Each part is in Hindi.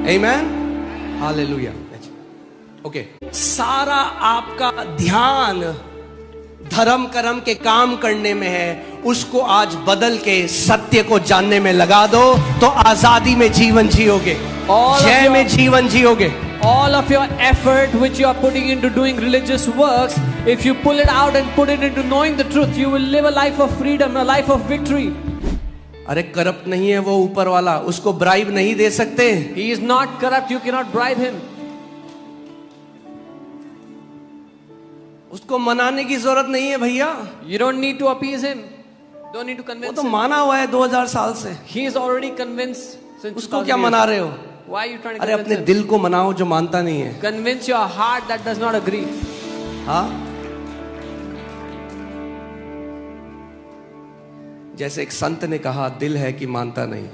आमेन, हालेलुया। ओके, सारा आपका ध्यान धर्म कर्म के काम करने में है, उसको आज बदल के सत्य को जानने में लगा दो, तो आजादी में जीवन जियोगे, जय में जीवन जियोगे। All of your effort which you are putting into doing religious works, if you pull it out and put it into knowing the truth, you will live a life of freedom, a life of victory. अरे करप्ट नहीं है वो ऊपर वाला, उसको ब्राइब नहीं दे सकते। He is not corrupt, you cannot bribe him. उसको मनाने की जरूरत नहीं है भैया। You don't need to appease him. Don't need to वो convince तो him. माना हुआ है 2000 साल से। He is already convinced since उसको 2000 क्या years. मना रहे हो? Why are you trying to अरे convince अपने him? दिल को मनाओ जो मानता नहीं है। Convince your heart that does not agree. हाँ, जैसे एक संत ने कहा, दिल है कि मानता नहीं।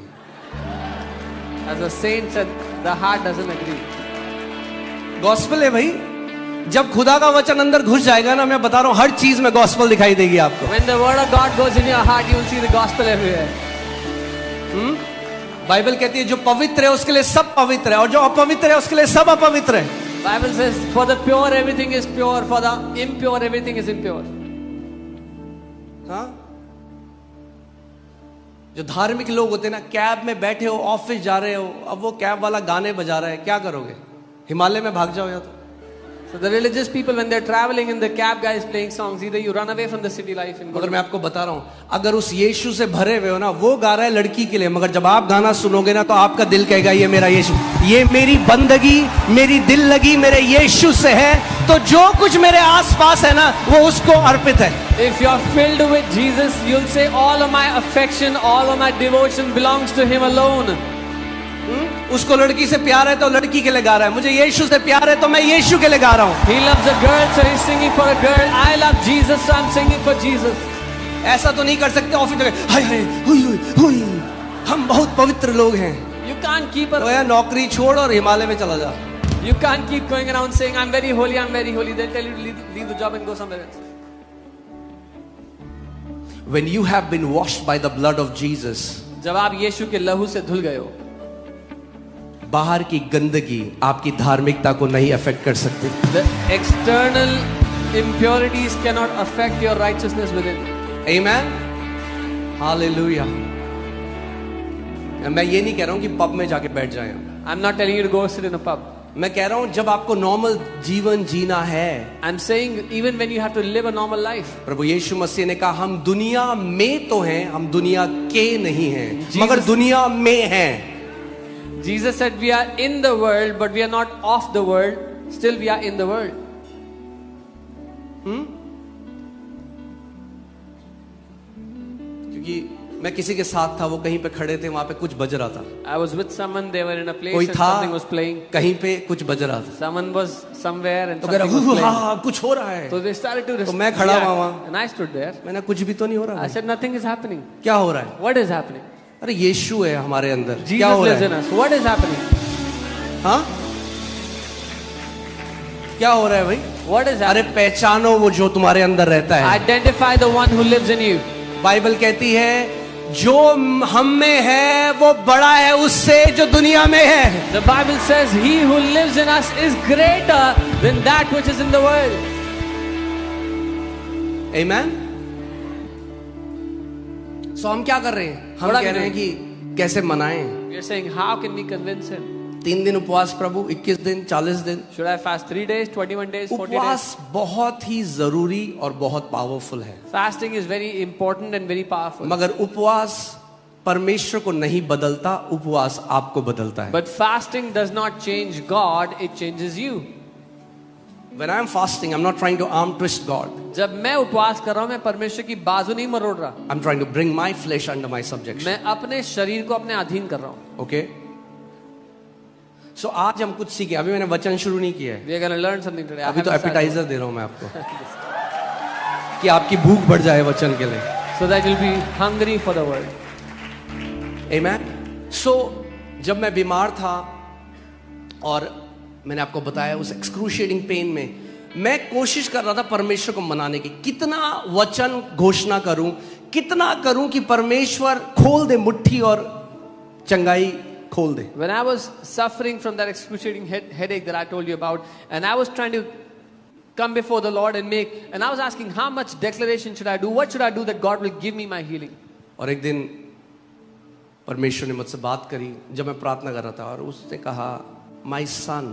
As a saint said, the heart doesn't agree. Gospel है भाई। जब खुदा का वचन अंदर घुस जाएगा ना, मैं बता रहा हूं, हर चीज में गॉस्पेल दिखाई देगी आपको। When the word of God goes in your heart, you will see the gospel everywhere. Bible कहती है जो पवित्र है उसके लिए सब पवित्र है, और जो अपवित्र है उसके लिए सब अपवित्र है। Bible says, for the pure everything is pure, for the impure everything is impure. हाँ, जो धार्मिक लोग होते हैं ना, कैब में बैठे हो, ऑफिस जा रहे हो, अब वो कैब वाला गाने बजा रहा है, क्या करोगे? हिमालय में भाग जाओ या तो। So the religious people, when they're traveling and the cab guy is playing songs, either you run away from the city life and go. मगर मैं आपको बता रहा हूं, अगर उस यीशु से भरे हुए हो ना, वो गा रहा है लड़की के लिए, मगर जब आप गाना सुनोगे ना, तो आपका दिल कहेगा ये मेरा यीशु, ये मेरी बंदगी, मेरी दिल लगी मेरे यीशु से है, तो जो कुछ मेरे आसपास है ना, वो उसको अर्पित है। If you are filled with Jesus, you'll say all of my affection, all of my devotion belongs to Him alone. उसको लड़की से प्यार है तो लड़की के लिए गा रहा है, मुझे यीशु से प्यार है तो मैं यीशु के लिए गा रहा हूं। He loves a girl, so he's singing for a girl. I love Jesus, so I'm singing for Jesus. ऐसा तो नहीं कर सकते ऑफिस में, हाय हाय हुई हुई हुई, हम बहुत पवित्र लोग हैं। You can't keep तो यार नौकरी छोड़ और हिमालय में चला जा। You can't keep going around saying I'm very holy, I'm very holy. They'll tell you to leave the job and go somewhere else. When you have been washed by the blood of Jesus, जब आप यीशु के लहू से धुल गए हो, बाहर की गंदगी आपकी धार्मिकता को नहीं अफेक्ट कर सकती। the external impurities cannot affect your righteousness within. Amen, hallelujah. मैं ये नहीं कह रहा हूं कि पब में जाके बैठ जाएं। I'm not telling you to go sit in a pub. मैं कह रहा हूं जब आपको नॉर्मल जीवन जीना है। I'm saying even when you have to live a normal life. प्रभु यीशु मसीह ने कहा, हम दुनिया में तो हैं, हम दुनिया के नहीं हैं, मगर दुनिया में हैं। Jesus said we are in the world, but we are not of the world. Still we are in the world. क्योंकि मैं किसी के साथ था, वो कहीं पे खड़े थे, वहां पे कुछ बज रहा था। I was with someone, they were in a place कोई and था something was playing. कहीं पे कुछ बज रहा था, Someone was somewhere and तो कह something was रहा playing. हाँ कुछ हो रहा है। So they started to तो मैं खड़ा हुआ वहां, and I stood there. मैंने कुछ भी तो नहीं हो रहा I है। said nothing is happening. क्या हो रहा है? What is happening? अरे यीशु है हमारे अंदर, क्या Jesus हो lives रहा in है? us. What is happening? हाँ, क्या हो रहा है भाई? What is अरे happening? पहचानो वो जो तुम्हारे अंदर रहता है। Identify the one who lives in you. Bible कहती है जो हम में है वो बड़ा है उससे जो दुनिया में है। The Bible says he who lives in us is greater than that which is in the world. Amen. So हम क्या कर रहे हैं? हम What are कह we रहे हैं कि कैसे मनाएं। We are saying how can we convince him? 3 दिन उपवास प्रभु, 21 दिन, 40 दिन। Should I fast 3 days, 21 days, 40 days? उपवास बहुत ही जरूरी और बहुत पावरफुल है, Fasting is very important and very powerful. मगर उपवास परमेश्वर को नहीं बदलता, उपवास आपको बदलता है। But fasting does not change God, it changes you. When I am fasting, I'm not trying to arm twist God. जब मैं उपवास कर रहा हूं, मैं परमेश्वर की बाजू नहीं मरोड़ रहा, I'm trying to bring my flesh under my subjection. मैं अपने शरीर को अपने अधीन कर रहा हूं. Okay? So आज हम कुछ सीखे, अभी मैंने वचन शुरू नहीं किया है, We are going to learn something today. I अभी तो haven't started. एपिटाइजर दे रहा हूं मैं आपको कि आपकी भूख बढ़ जाए वचन के लिए। So that you'll be hungry for the word. Amen. So जब मैं बीमार था और मैंने आपको बताया उस एक्सक्रूशिएटिंग पेन में, मैं कोशिश कर रहा था परमेश्वर को मनाने की, कितना वचन घोषणा करूं, कितना करूं कि परमेश्वर खोल दे मुट्ठी और चंगाई खोल दे. When I was suffering from that excruciating headache that I told you about, and I was trying to come before the Lord and I was asking how much declaration should I do? What should I do that God will give me my healing? और एक दिन परमेश्वर ने मुझसे बात करी जब मैं प्रार्थना कर रहा था, और उसने कहा, My son,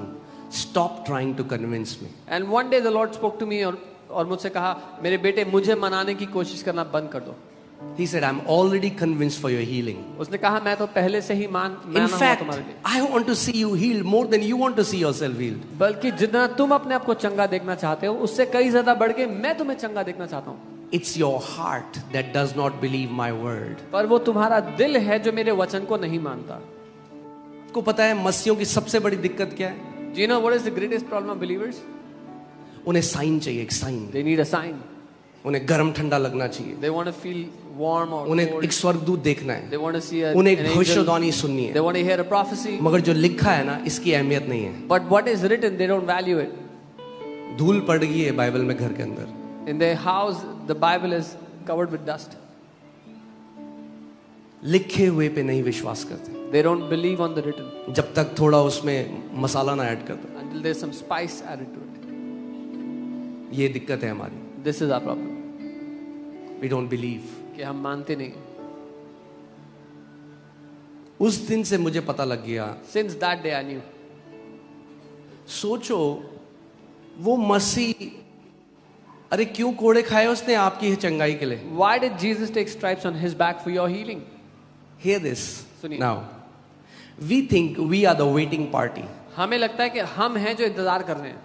stop trying to convince me. And one day the Lord spoke to me और मुझसे कहा, मेरे बेटे मुझे मनाने की कोशिश करना बंद कर दो. He said, I'm already convinced for your healing. उसने कहा मैं तो पहले से ही In fact, I want to see you healed more than you want to see yourself healed. बल्कि जितना तुम अपने आप को चंगा देखना चाहते हो उससे कई ज्यादा बढ़ के मैं तुम्हें चंगा देखना चाहता हूँ. It's your heart that does not believe my word. पर वो तुम्हारा दिल है जो मेरे वचन को नहीं मानता. को पता है मसीहों की सबसे बड़ी दिक्कत क्या है? Do you know what is the greatest problem of believers? उन्हें साइन चाहिए, एक sign. They need a sign. उन्हें गर्म ठंडा लगना चाहिए. They want to feel warm or उन्हें cold. एक स्वर्गदूत देखना है. They want to see उन्हें an एक angel. भविष्यवाणी सुननी है. They want to hear a prophecy. मगर जो लिखा है ना, इसकी अहमियत नहीं है. But what is written, they don't value it. धूल पड़ गई है बाइबल में घर के अंदर. In their house, the Bible is covered with dust. लिखे हुए पे नहीं विश्वास करते. They don't believe on the written जब तक थोड़ा उसमें मसाला ना ऐड कर दो. until there's some spice added to it. ये दिक्कत है हमारी. This is our problem. We don't believe. कि हम मानते नहीं. उस दिन से मुझे पता लग गया. Since that day I knew. सोचो वो मसीह, अरे क्यों कोड़े खाए उसने आपकी चंगाई के लिए? Why did Jesus take stripes on his back for your healing? Hear this सुनिए. now. We think we are the waiting party. हमें लगता है कि हम हैं जो इंतजार कर रहे हैं.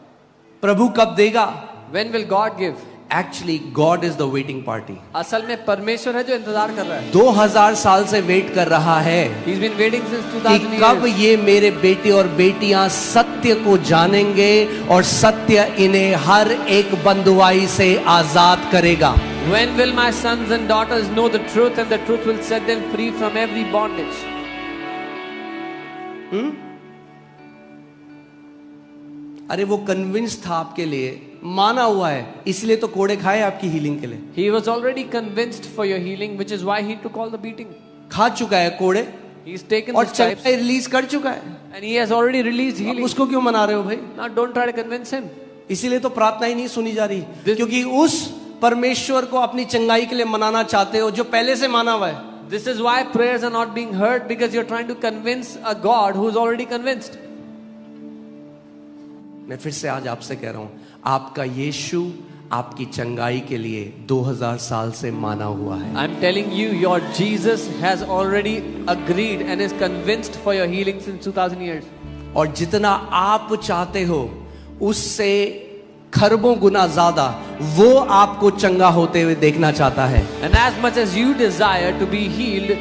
प्रभु कब देगा? When will God give? Actually, God is the waiting party. असल में परमेश्वर है जो इंतजार कर रहा है. 2000 साल से वेट कर रहा है He's been waiting since कि 2000 कब years. ये मेरे बेटे और बेटियां सत्य को जानेंगे और सत्य इन्हें हर एक बंधुआई से आजाद करेगा. When will my sons and daughters know the truth and the truth will set them free from every bondage? अरे वो कन्विंस था आपके लिए, माना हुआ है, इसलिए तो कोड़े खाए आपकी हीलिंग के लिए. He was already convinced for your healing, which is why he took all the beating. खा चुका है कोड़े He's taken और the stripes चंगाई रिलीज कर चुका है. and he has already released अब healing. उसको क्यों मना रहे हो भाई? Now don't try to convince him. इसीलिए तो प्रार्थना ही नहीं सुनी जा रही, This- क्योंकि उस परमेश्वर को अपनी चंगाई के लिए मनाना चाहते हो जो पहले से माना हुआ है. This is why prayers are not being heard, because you're trying to convince a God who's already convinced. मैं फिर से आज आपसे कह रहा हूं, आपका यीशु आपकी चंगाई के लिए 2000 साल से माना हुआ है. I'm telling you, your Jesus has already agreed and is convinced for your healing since 2000 years. और जितना आप चाहते हो उससे खरबों गुना ज्यादा वो आपको चंगा होते हुए देखना चाहता है. And as much as you desire to be healed,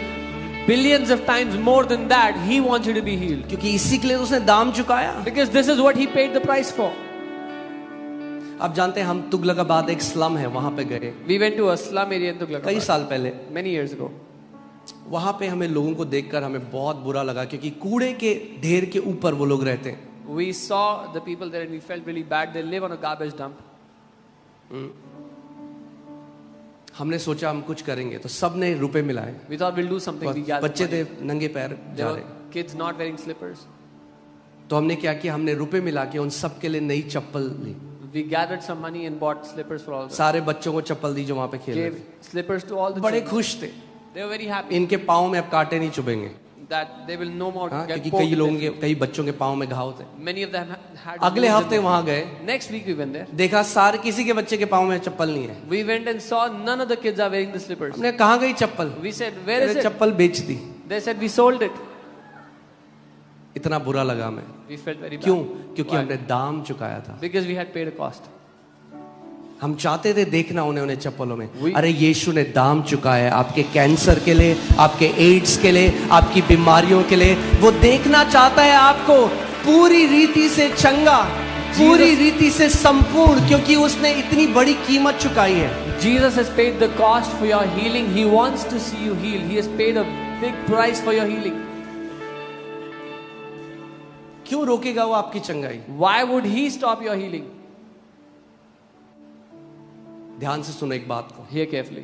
billions of times more than that, he wants you to be healed. क्योंकि इसी के लिए तो उसने दाम चुकाया. Because this is what he paid the price for. आप जानते हैं, हम तुगलकाबाद एक स्लम है, वहां पे गए We went to a slum area in Tughlaqabad कई साल पहले. many years ago. वहां पे हमें लोगों को देखकर हमें बहुत बुरा लगा, क्योंकि कूड़े के ढेर के ऊपर वो लोग रहते हैं. We saw the people there and we felt really bad. They live on a garbage dump. हमने सोचा हम कुछ करेंगे, तो सब ने रुपए मिलाए. We thought we'll do something. We gathered बच्चे थे money. नंगे पैर There जा were रहे. kids not wearing slippers. तो हमने क्या किया, हमने रुपए मिला के उन सब के लिए नई चप्पल ली. We gathered some money and bought slippers for all of them. सारे बच्चों को चप्पल दी जो वहां पे खेल रहे Gave थे. slippers to all the बड़े children. खुश थे. They were very happy इनके पाँव में अब कांटे नहीं चुभेंगे. that they will no more हाँ, get क्योंकि poked कई with लोगों their के कई बच्चों के पाँव में घाव थे. feet. Many of them had अगले wounds in हफ्ते them. वहां गए, Next week we went there. देखा सारे किसी के बच्चे के पाँव में चप्पल नहीं है. We went and saw none of the kids are wearing the slippers. हमने कहाँ गई चप्पल? We said, where is मैंने it? चप्पल बेच दी. They said, we sold it. इतना बुरा लगा मैं. We felt very bad. क्यों? क्योंकि Why? हमने दाम चुकाया था. Because we had paid a cost. हम चाहते थे देखना उन्हें चप्पलों में. We- अरे यीशु ने दाम चुकाया है आपके कैंसर के लिए, आपके एड्स के लिए, आपकी बीमारियों के लिए. वो देखना चाहता है आपको पूरी रीति से चंगा, पूरी रीति से संपूर्ण, क्योंकि उसने इतनी बड़ी कीमत चुकाई है. Jesus has paid the cost for your healing. He wants to see you healed. He has paid a big price for your healing. क्यों रोकेगा वो आपकी चंगाई? Why would he stop your healing? ध्यान से सुनो एक बात को. Hear carefully.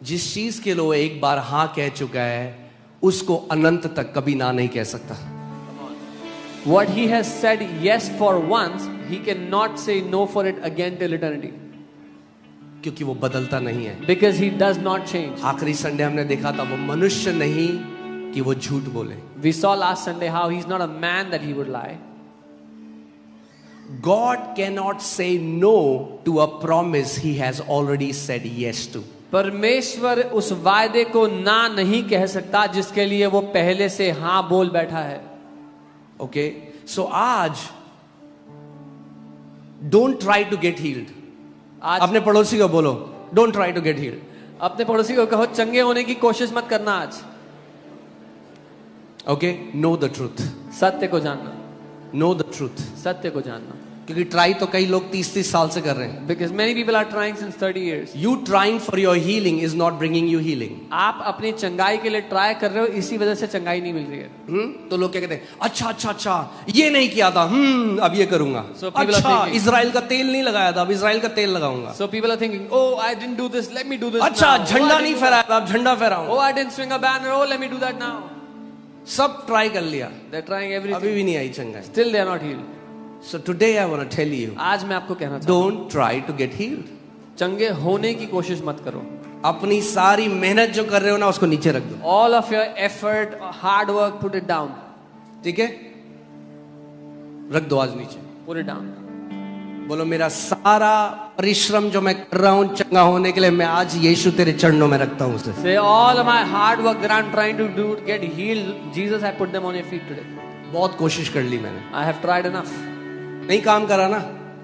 जिस चीज के लिए वो एक बार हाँ कह चुका है, उसको अनंत तक कभी ना नहीं कह सकता. What he has said yes for once, he cannot say no for it again till eternity. क्योंकि वो बदलता नहीं है। Because he does not change. आखिरी संडे हमने देखा था वो मनुष्य नहीं कि वो झूठ बोले। We saw last Sunday how he's not a man that he would lie. God cannot say no to a promise he has already said yes to. परमेश्वर उस वायदे को ना नहीं कह सकता जिसके लिए वो पहले से हाँ बोल बैठा है। ओके, सो आज don't try to get healed. आज अपने पड़ोसी को बोलो, don't try to get healed. अपने पड़ोसी को कहो चंगे होने की कोशिश मत करना आज। ओके, नो द ट्रूथ, सत्य को जानना, नो द ट्रूथ। सत्य को जानना। क्योंकि ट्राई तो कई लोग 30-30 साल से कर रहे हैं। Because many people are trying since 30 years. You trying for your healing is not bringing you healing. आप अपनी चंगाई के लिए ट्राई कर रहे हो, इसी वजह से चंगाई नहीं मिल रही है। तो लोग क्या कहते हैं, अच्छा ये नहीं किया था, अब ये करूंगा। So people are अच्छा thinking- इजराइल का तेल नहीं लगाया था, अब इजराइल का तेल लगाऊंगा। So people are thinking, oh I didn't do this, let me do this अच्छा now. झंडा Oh, I नहीं didn't do फहराया था, अब झंडा that. फहराऊंगा। Oh I didn't swing a banner, oh let me do that now. सब ट्राई कर लिया, They're trying अभी everything. भी नहीं आई चंगाई। Still they are not healed. So today I want to tell you, आज मैं आपको कहना चाहता हूँ, don't try to get healed. चंगे होने की कोशिश मत करो। अपनी सारी मेहनत जो कर रहे हो ना उसको नीचे रख दो। All of your effort, hard work, put it down. ठीक है, रख दो आज नीचे। Put it down. बोलो मेरा सारा परिश्रम जो मैं कर रहा हूं चंगा होने के लिए, मैं आज यीशु तेरे चरणों में रखता हूं उसे। Say all of my hard work that I'm trying to do to get healed, Jesus, I put them on your feet today. बहुत कोशिश कर ली मैंने, I have tried enough. नहीं काम करा ना,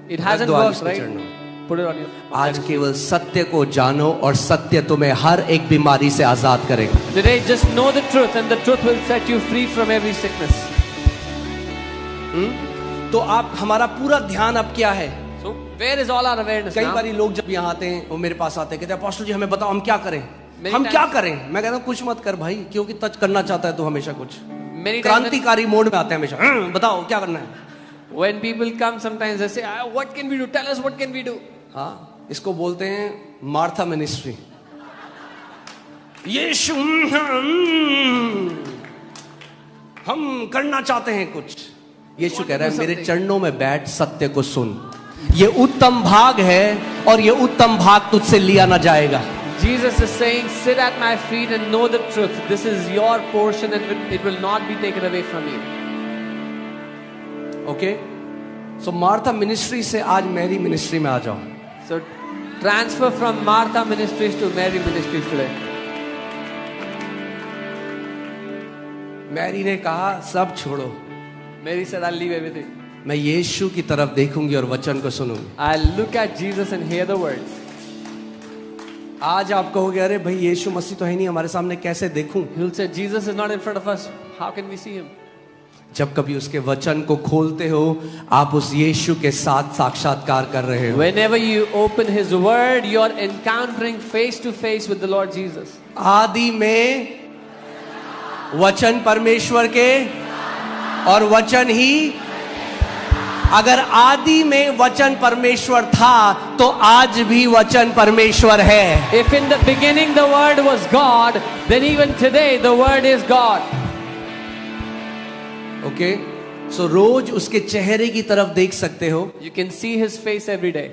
It रख hasn't दो आज worked, उसके right? चरणों में। Put it on your. आज केवल सत्य को जानो और सत्य तुम्हें हर एक बीमारी से आजाद करेगा। Today, just know the truth, and the truth will set you free from every sickness. तो आप हमारा पूरा ध्यान अब क्या है? So, where is all our awareness कई now? बारी लोग जब यहाँ आते हैं वो मेरे पास आते हैं, कहते हैं पास्टर जी हमें बताओ हम क्या करें, Many हम times- क्या करें। मैं कहता हूँ कुछ मत कर भाई, क्योंकि टच करना चाहता है तो हमेशा कुछ Many times क्रांतिकारी मोड में आते हैं हमेशा। बताओ क्या करना है। when people come, sometimes they say, "What can we do? Tell us what can we do." हाँ, इसको बोलते हैं मार्था मिनिस्ट्री। यीशु हम करना चाहते हैं कुछ। यीशु कह रहा है मेरे चरणों में बैठ, सत्य को सुन। ये उत्तम भाग है और ये उत्तम भाग तुझसे लिया ना जाएगा। Jesus is saying, "Sit at my feet and know the truth. This is your portion, and it will not be taken away from you." Okay, so Martha ministry से आज मेरी मिनिस्ट्री में आ जाओ। So, transfer from Martha Ministries to Mary Ministries today. Mary ने कहा सब छोड़ो, Mary said, "I'll leave everything. मैं यीशु की तरफ देखूंगी और वचन को सुनूंगी। I'll look at Jesus and hear the word." आज आप कहोगे अरे भाई यीशु मसीह तो है नहीं हमारे सामने, कैसे देखूं? You'll say, "Jesus is not in front of us. How can we see him?" जब कभी उसके वचन को खोलते हो आप उस यीशु के साथ साक्षात्कार कर रहे हो। Whenever you open his word, you're encountering face to face with the Lord Jesus. आदि में वचन परमेश्वर के और वचन ही, अगर आदि में वचन परमेश्वर था तो आज भी वचन परमेश्वर है। If in the beginning the word was God, then even today the word is God. Okay, so रोज उसके चेहरे की तरफ देख सकते हो, You can see his face every day.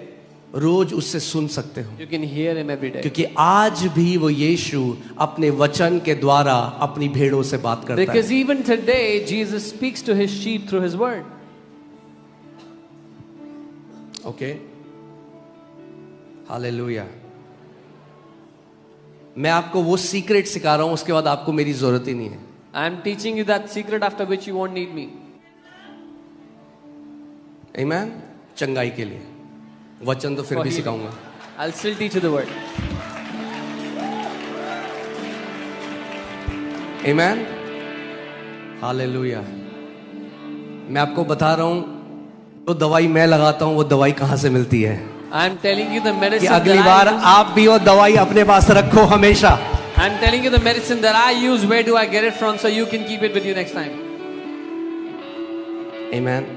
रोज उससे सुन सकते हो, You can hear him every day. क्योंकि आज भी वो यीशु अपने वचन के द्वारा अपनी भेड़ों से बात करता है। Because even today Jesus speaks to his sheep through his word. Okay, hallelujah. मैं आपको वो सीक्रेट सिखा रहा हूं, उसके बाद आपको मेरी जरूरत ही नहीं है। I am teaching you that secret after which you won't need me. आमीन। चंगाई के लिए वचन तो फिर For भी healing. सिखाऊंगा। I'll still teach you the word. आमीन, हालेलुया। मैं आपको बता रहा हूं जो दवाई मैं लगाता हूं वो दवाई कहां से मिलती है, I am telling you the कि medicine अगली that बार I use. आप भी वो दवाई अपने पास रखो हमेशा। I'm telling you the medicine that I use. Where do I get it from? So you can keep it with you next time. आमीन।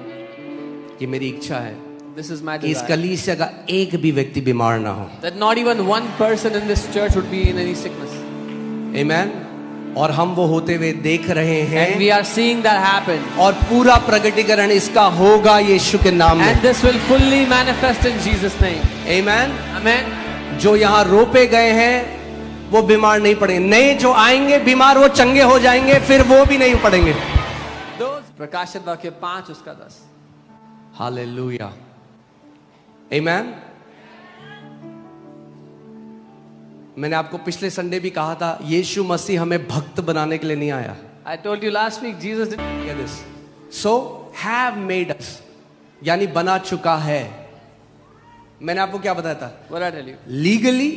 ये मेरी इच्छा है This is my कि इस desire. कलीसिया का एक भी व्यक्ति बीमार ना हो। That not even one person in this church would be in any sickness. आमीन। और हम वो होते हुए देख रहे हैं, And we are seeing that happen. और पूरा प्रगटीकरण इसका होगा यीशु के नाम में। And this will fully manifest in Jesus' name. Amen. Amen. जो यहाँ रोपे गए हैं वो बीमार नहीं पड़ेंगे, नए जो आएंगे बीमार वो चंगे हो जाएंगे, फिर वो भी नहीं पड़ेंगे। प्रकाशित वाक्य 5 उसका 10। हालेलुया। आमेन। मैंने आपको पिछले संडे भी कहा था, यीशु मसीह हमें भक्त बनाने के लिए नहीं आया। I told you last week, Jesus didn't. Hear this. So have made us, यानी बना चुका है। मैंने आपको क्या बताया था? What I tell you? Legally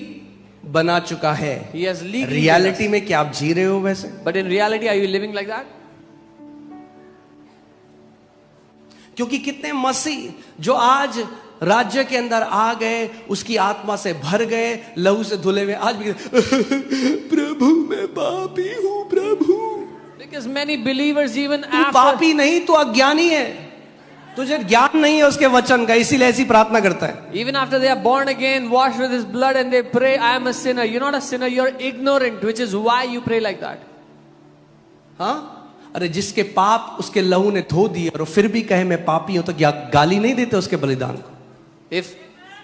बना चुका है। He has legally. रियलिटी में क्या आप जी रहे हो वैसे? But in reality, are you living like that? क्योंकि कितने मसीह जो आज राज्य के अंदर आ गए, उसकी आत्मा से भर गए, लहू से धुले हुए, आज भी प्रभु मैं पापी हूं प्रभु। Because many believers even तू after. पापी नहीं, तू अज्ञानी है, तुझे ज्ञान नहीं है उसके वचन का, इसीलिए ऐसी प्रार्थना करता है। Even after they are born again, washed with His blood, and they pray, "I am a sinner." You're not a sinner. You're ignorant, which is why you pray like that. हाँ, अरे जिसके पाप उसके लहू ने धो दिए और फिर भी कहे मैं पापी हूं, तो क्या गाली नहीं देते उसके बलिदान को?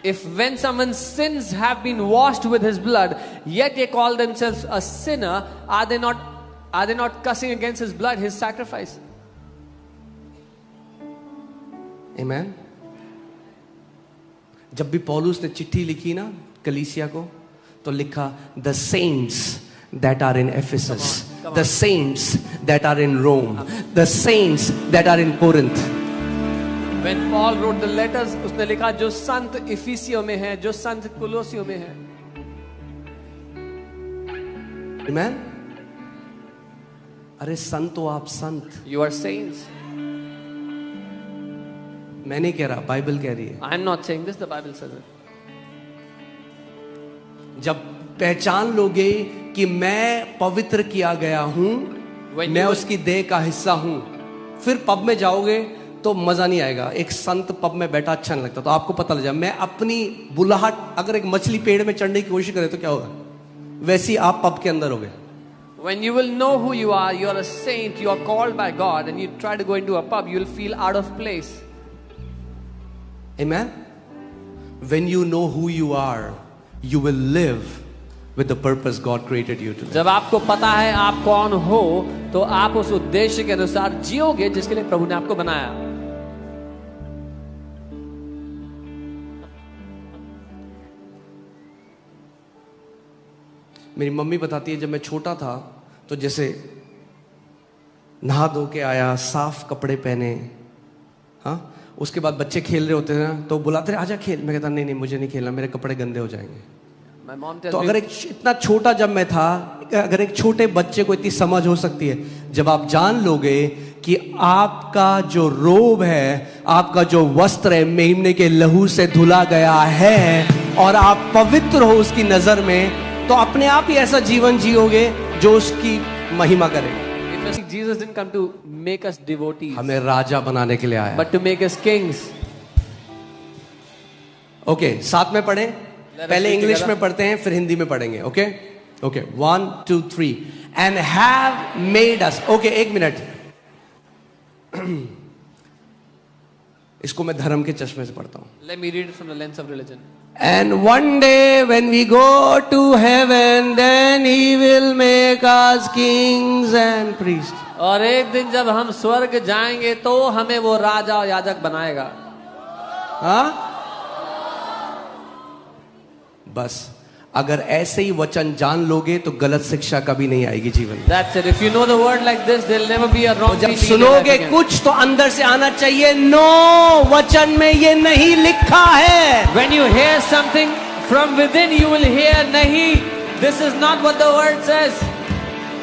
If when someone's sins have been washed with His blood, yet they call themselves a sinner, are they not cussing against His blood, His sacrifice? Amen. जब भी पौलुस ने चिट्ठी लिखी ना कलीसिया को, तो लिखा the saints that are in Ephesus, the saints that are in Rome, the saints that are in Corinth. When Paul wrote the letters, उसने लिखा जो संत इफिसियों में है, जो संत कुलोसियों में है। Amen. अरे संत हो आप, संत। You are saints. मैं नहीं कह रहा, बाइबल कह रही है। I am not saying this, the Bible says it. जब पहचान लोगे कि मैं पवित्र किया गया हूं, मैं उसकी देह का हिस्सा हूं, फिर पब में जाओगे तो मजा नहीं आएगा। एक संत पब में बैठा अच्छा नहीं लगता, तो आपको पता लग जाए मैं अपनी बुलाहट, अगर एक मछली पेड़ में चढ़ने की कोशिश करे तो क्या होगा, वैसी आप पब के अंदर होगे। When you will know who you are a saint, you are called by God, and you try to go into a pub, you will feel out of place. Amen. When you know who you are, you will live with the purpose God created you to live. जब आपको पता है आप कौन हो, तो आप उस उद्देश्य के अनुसार जियोगे जिसके लिए प्रभु ने आपको बनाया। मेरी मम्मी बताती है, जब मैं छोटा था तो जैसे नहा धो के आया, साफ कपड़े पहने, हाँ, उसके बाद बच्चे खेल रहे होते थे ना, तो बुलाते रहे आजा खेल, मैं कहता नहीं नहीं मुझे नहीं खेलना, मेरे कपड़े गंदे हो जाएंगे। तो अगर एक इतना छोटा जब मैं था, अगर एक छोटे बच्चे को इतनी समझ हो सकती है, जब आप जान लोगे कि आपका जो रोब है, आपका जो वस्त्र है, मेमने के लहू से धुला गया है और आप पवित्र हो उसकी नजर में, तो अपने आप ही ऐसा जीवन जियोगे जो उसकी महिमा करेगा। Jesus didn't come to make us devotees, हमें राजा बनाने के लिए आया, but to make us kings. Okay, साथ में पढ़ें, पहले इंग्लिश में पढ़ते हैं फिर हिंदी में पढ़ेंगे। Okay okay, 1 2 3 and have made us. Okay, एक मिनट, इसको मैं धर्म के चश्मे से पढ़ता हूं। Let me read it from the lens of religion. And one day when we go to heaven, then he will make us kings and priests. और एक दिन जब हम स्वर्ग जाएंगे तो हमें वो राजा और याजक बनाएगा। हाँ, बस अगर ऐसे ही वचन जान लोगे तो गलत शिक्षा कभी नहीं आएगी जीवन में। That's it. If you know the word like this, there'll never be a wrong जब teaching in सुनोगे your life again. कुछ तो अंदर से आना चाहिए, नो, वचन में ये नहीं लिखा है। When you hear something from within, you will hear, nahi, this is not what the word says.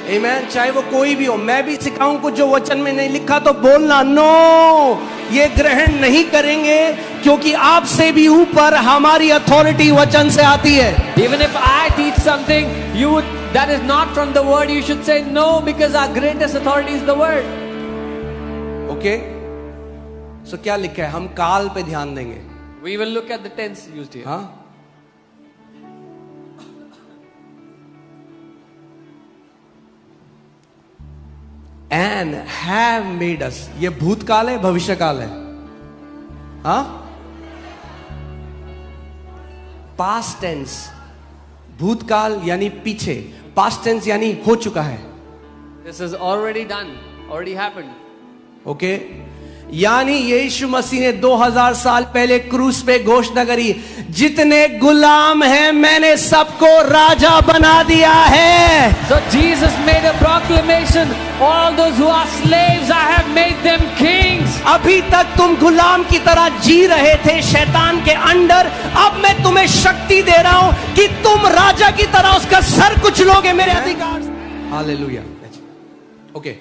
आमेन। चाहे वो कोई भी हो, मैं भी सिखाऊं कुछ जो वचन में नहीं लिखा तो बोलना, नो, ये ग्रहण नहीं करेंगे, क्योंकि आपसे भी ऊपर हमारी अथॉरिटी वचन से आती है। Even if I teach something, that is not from the word, you should say no, because our greatest authority is the word. Okay, so क्या लिखा है, हम काल पे ध्यान देंगे। We will look at the tense used here. हाँ, and have made us. ये भूतकाल है, भविष्यकाल है? हाँ, पास्ट टेंस. भूतकाल यानी पीछे, पास्ट टेंस यानी हो चुका है. This is already done, already happened. Okay, यानी यीशु मसीह ने 2000 साल पहले क्रूस पे घोषणा करी, जितने गुलाम हैं मैंने सबको राजा बना दिया है. So Jesus made a proclamation, all those who are slaves, I have made them kings. अभी तक तुम गुलाम की तरह जी रहे थे शैतान के अंडर, अब मैं तुम्हें शक्ति दे रहा हूं कि तुम राजा की तरह उसका सर कुचलोगे मेरे अधिकार से. हालेलुया. ओके.